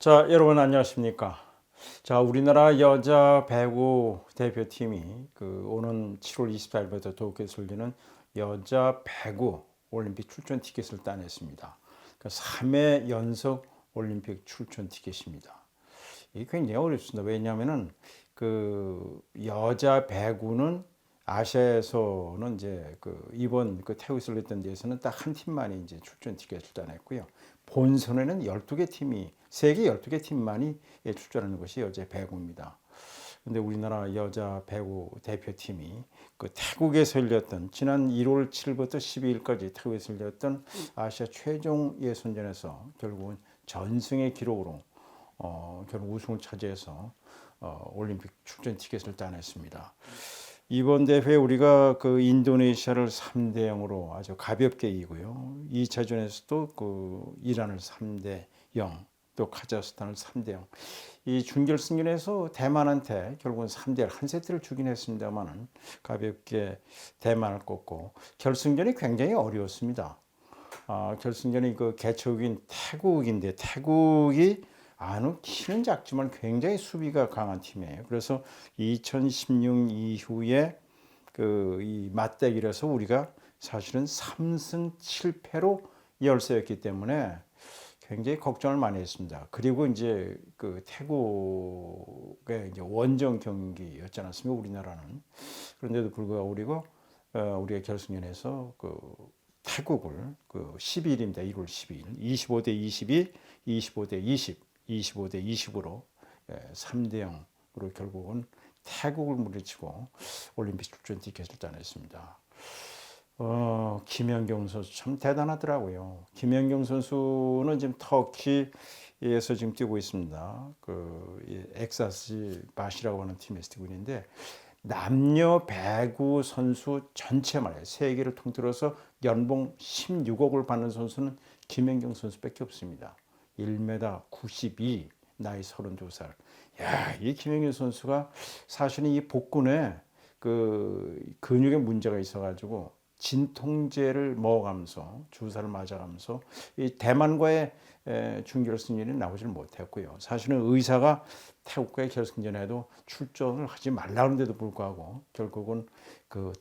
자, 여러분 안녕하십니까? 자, 우리나라 여자 배구 대표팀이 오는 7월 24일부터 도쿄에서 열리는 여자 배구 올림픽 출전 티켓을 따냈습니다. 3회 연속 올림픽 출전 티켓입니다. 이게 굉장히 어렵습니다. 왜냐하면은 여자 배구는 아시아에서는 이제 이번 태국에서 열렸던 데에서는 딱 한 팀만이 이제 출전 티켓을 따냈고요. 본선에는 12개 팀이 세계 12개 팀만이 출전하는 것이 여자 배구입니다. 근데 우리나라 여자 배구 대표팀이 태국에서 열렸던 지난 1월 7일부터 12일까지 태국에서 열렸던 아시아 최종 예선전에서 결국은 전승의 기록으로 결국 우승을 차지해서 올림픽 출전 티켓을 따냈습니다. 이번 대회 우리가 인도네시아를 3대 0으로 아주 가볍게 이기고요. 2차전에서도 이란을 3대 0, 또 카자흐스탄을 3대 0. 이 준결승전에서 대만한테 결국은 3대 1 한 세트를 주긴 했습니다만은 가볍게 대만을 꺾고 결승전이 굉장히 어려웠습니다. 결승전이 개최국인 태국인데 태국이 키는 작지만 굉장히 수비가 강한 팀이에요. 그래서 2016 이후에 이 맞대결에서 우리가 사실은 3승 7패로 열세였기 때문에 굉장히 걱정을 많이 했습니다. 그리고 이제 태국의 이제 원정 경기였지 않았습니까? 우리나라는. 그런데도 불구하고 우리가 결승전에서 태국을 12일입니다. 1월 12일 25대 22, 25대 20, 25대 20으로 3대 0으로 결국은 태국을 물리치고 올림픽 출전 티켓을 따냈습니다. 김연경 선수 참 대단하더라고요. 김연경 선수는 지금 터키에서 지금 뛰고 있습니다. 엑사시 바시라고 하는 팀에서 뛰고 있는데 남녀 배구 선수 전체 말이에요. 세계를 통틀어서 연봉 16억을 받는 선수는 김연경 선수밖에 없습니다. 1m 92, 나이 32살. 야, 이 김연경 선수가 사실은 이 복근에 근육에 문제가 있어가지고 진통제를 먹어가면서 주사를 맞아가면서 이 대만과의 준결승전에 나오지를 못했고요. 사실은 의사가 태국과의 결승전에도 출전을 하지 말라는데도 불구하고 결국은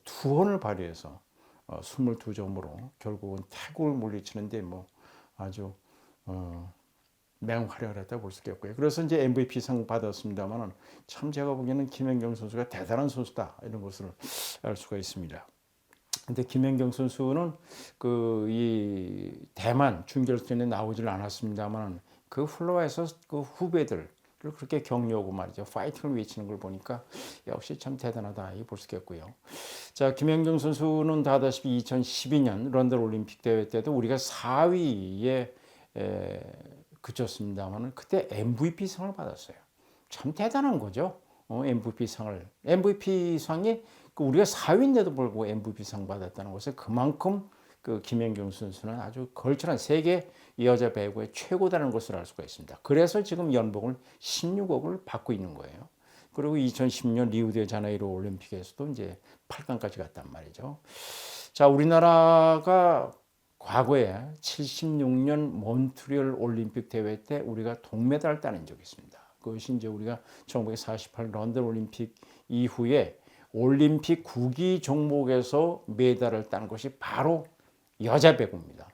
투혼을 발휘해서 22점으로 결국은 태국을 물리치는데 아주 맹활약을 했다고 볼 수 있겠고요. 그래서 이제 MVP상 받았습니다만은 참 제가 보기에는 김연경 선수가 대단한 선수다 이런 것을 알 수가 있습니다. 근데 김연경 선수는 이 대만 준결승전에 나오질 않았습니다만 플로어에서 후배들을 그렇게 격려하고 말이죠. 파이팅을 외치는 걸 보니까 역시 참 대단하다 볼 수 있겠고요. 자, 김연경 선수는 다다시피 2012년 런던 올림픽 대회 때도 우리가 4위에 그쳤습니다만 그때 MVP상을 받았어요. 참 대단한 거죠. MVP상을. MVP상이 우리가 4위인데도 불구하고 MVP상 받았다는 것은 그만큼 김연경 선수는 아주 걸출한 세계 여자 배구의 최고다라는 것을 알 수가 있습니다. 그래서 지금 연봉을 16억을 받고 있는 거예요. 그리고 2010년 리우데자네이루 올림픽에서도 이제 8강까지 갔단 말이죠. 자, 우리나라가 과거에 76년 몬트리올 올림픽 대회 때 우리가 동메달을 따낸 적이 있습니다. 그것이 이제 우리가 1948 런던 올림픽 이후에 올림픽 구기 종목에서 메달을 딴 것이 바로 여자 배구입니다.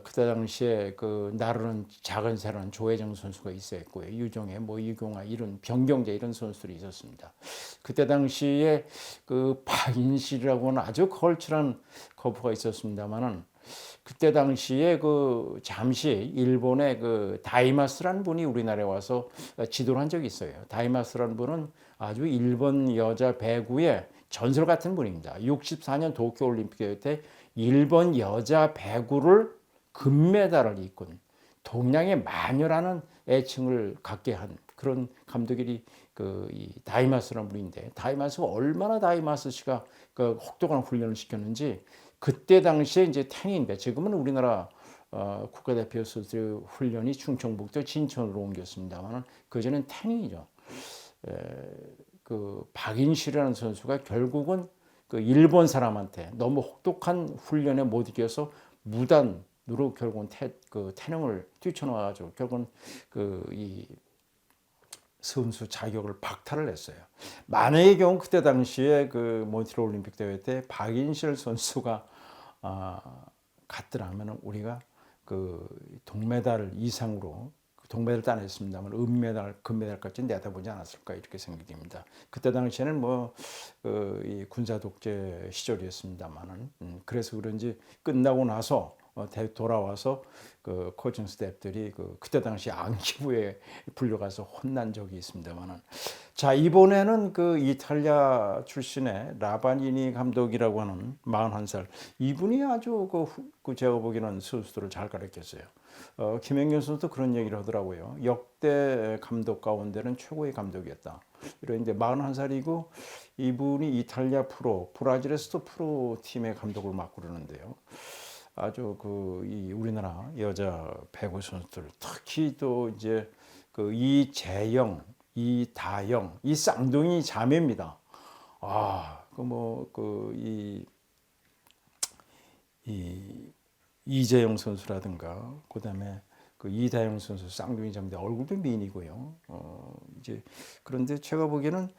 그때 당시에 나르는 작은 새라는 조혜정 선수가 있었고요. 유종혜, 이경아 이런 변경재 이런 선수들이 있었습니다. 그때 당시에 박인실이라고 하는 아주 걸출한 거푸가 있었습니다만은 그때 당시에 잠시 일본의 다이마스라는 분이 우리나라에 와서 지도를 한 적이 있어요. 다이마스라는 분은 아주 일본 여자 배구의 전설 같은 분입니다. 64년 도쿄올림픽 대회 때 일본 여자 배구를 금메달을 이끈 동양의 마녀라는 애칭을 갖게 한 그런 감독이 이 다이마스라는 분인데 다이마스가 얼마나 다이마스 씨가 혹독한 훈련을 시켰는지 그때 당시에 이제 탱인데 지금은 우리나라 국가대표 선수들 훈련이 충청북도 진천으로 옮겼습니다만 그전엔 탱이죠. 박인실이라는 선수가 결국은 일본 사람한테 너무 혹독한 훈련에 못 이겨서 무단 누로 결국은 태능을 뛰쳐나와가지고 결국은 이 선수 자격을 박탈을 했어요. 만약의 경우 그때 당시에 몬트리올 올림픽 대회 때 박인실 선수가 갔더라면 우리가 동메달 이상으로 동메달 따냈습니다만 은메달, 금메달까지 내다보지 않았을까 이렇게 생각됩니다. 그때 당시에는 이 군사 독재 시절이었습니다만은 그래서 그런지 끝나고 나서 돌아와서 코칭 스태프들이 그때 당시 안기부에 불려가서 혼난 적이 있습니다만은 자 이번에는 이탈리아 출신의 라바니니 감독이라고 하는 41살 이분이 아주 제가 보기에는 선수들을 잘 가르쳤어요. 김연경 선수도 그런 얘기를 하더라고요. 역대 감독 가운데는 최고의 감독이었다. 이런데 41살이고 이분이 이탈리아 브라질에서도 프로 팀의 감독을 맡고 그러는데요. 아주 이 우리나라 여자 배구 선수들 특히 또 이제 이재영, 이다영, 이 쌍둥이 자매입니다. 이재영 선수라든가 그다음에 이다영 선수 쌍둥이 자매인데 얼굴도 미인이고요. 이제 그런데 제가 보기에는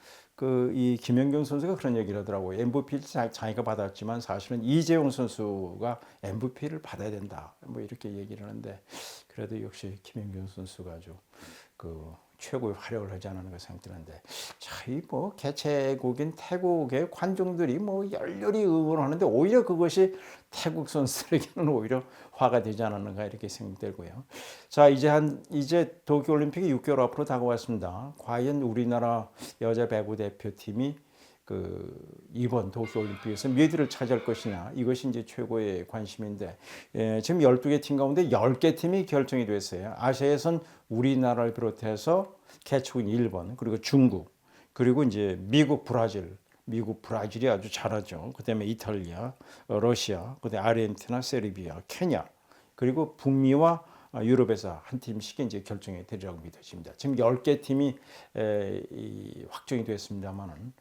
이 김연경 선수가 그런 얘기를 하더라고요. MVP를 자기가 받았지만 사실은 이재용 선수가 MVP를 받아야 된다. 뭐 이렇게 얘기를 하는데 그래도 역시 김연경 선수가 아주 최고의 활약을 하지 않았는가 생각드는데 자, 이 개최국인 태국의 관중들이 열렬히 응원하는데 오히려 그것이 태국 선수들에게는 오히려 화가 되지 않았는가 이렇게 생각되고요. 자, 이제 도쿄올림픽이 6개월 앞으로 다가왔습니다. 과연 우리나라 여자 배구 대표팀이 이번 도쿄올림픽에서 몇 위를 차지할 것이냐 이것이 이제 최고의 관심인데 지금 12개 팀 가운데 10개 팀이 결정이 됐어요. 아시아에선 우리나라를 비롯해서 개최국인 일본 그리고 중국 그리고 이제 미국 브라질이 아주 잘하죠. 그다음에 이탈리아, 러시아, 그다음에 아르헨티나, 세르비아, 케냐 그리고 북미와 유럽에서 한 팀씩 이제 결정이 되리라고 믿어집니다. 지금 10개 팀이 확정이 됐습니다만은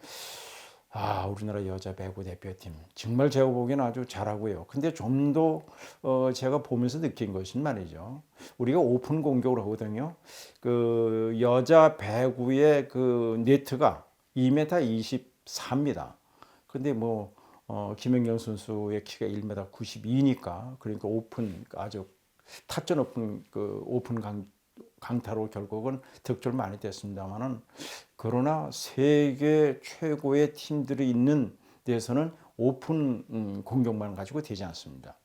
우리나라 여자 배구 대표팀 정말 제가 보기에는 아주 잘하고요. 근데 좀 더 제가 보면서 느낀 것은 말이죠. 우리가 오픈 공격을 하거든요. 여자 배구의 네트가 2m 24입니다. 근데 김연경 선수의 키가 1m 92니까 그러니까 아주 타점 높은 오픈 강타로 결국은 득점을 많이 됐습니다만은 그러나 세계 최고의 팀들이 있는 데서는 오픈 공격만 가지고 되지 않습니다.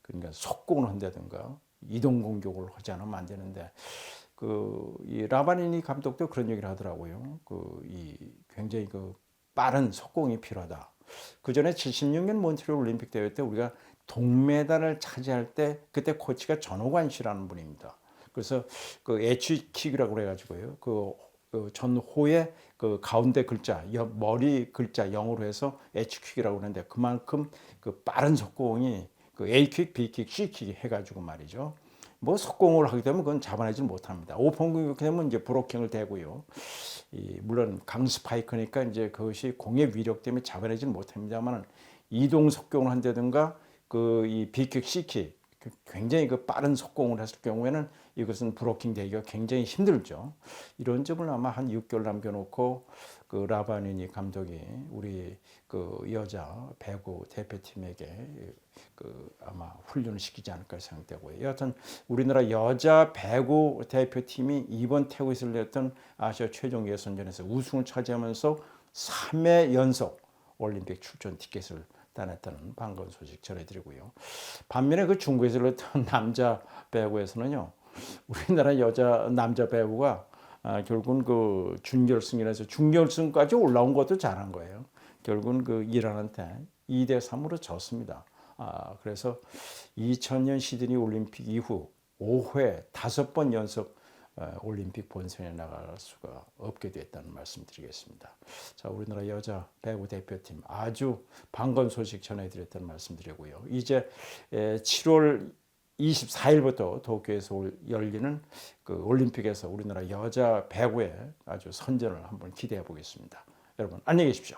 그러니까 속공을 한다든가 이동 공격을 하지 않으면 안 되는데 이 라바니니 감독도 그런 얘기를 하더라고요. 굉장히 빠른 속공이 필요하다. 그 전에 76년 몬트리올 올림픽 대회 때 우리가 동메달을 차지할 때 그때 코치가 전호관 씨라는 분입니다. 그래서 엣지킥이라고 그래가지고요. 전호의 가운데 글자, 머리 글자 영어로 해서 엣지킥이라고 하는데 그만큼 빠른 속공이 A킥, B킥, C킥 해가지고 말이죠. 속공을 하게 되면 그건 잡아내지 못합니다. 오픈 공격하면 이제 브로킹을 대고요. 물론 강 스파이크니까 이제 그것이 공의 위력 때문에 잡아내지는 못합니다만 이동 속공을 한다든가 이 B킥, C킥 굉장히 빠른 속공을 했을 경우에는 이것은 브로킹 되기가 굉장히 힘들죠. 이런 점을 아마 한 6개월 남겨놓고 라바니니 감독이 우리 여자 배구 대표팀에게 아마 훈련을 시키지 않을까 생각되고요. 여하튼 우리나라 여자 배구 대표팀이 이번 태국에서 열렸던 아시아 최종 예선전에서 우승을 차지하면서 3회 연속 올림픽 출전 티켓을 따냈다는 반가운 소식 전해드리고요. 반면에 중국에서 열렸던 남자 배구에서는요. 우리나라 남자 배구가 결국은 준결승이라서 중결승까지 올라온 것도 잘한 거예요. 결국은 이란한테 2대3으로 졌습니다. 그래서 2000년 시드니 올림픽 이후 5회 5번 연속 올림픽 본선에 나갈 수가 없게 됐다는 말씀 드리겠습니다. 자, 우리나라 여자 배구 대표팀 아주 반가운 소식 전해드렸다는 말씀 드리고요. 이제 7월 24일부터 도쿄에서 열리는 올림픽에서 우리나라 여자 배구의 아주 선전을 한번 기대해 보겠습니다. 여러분 안녕히 계십시오.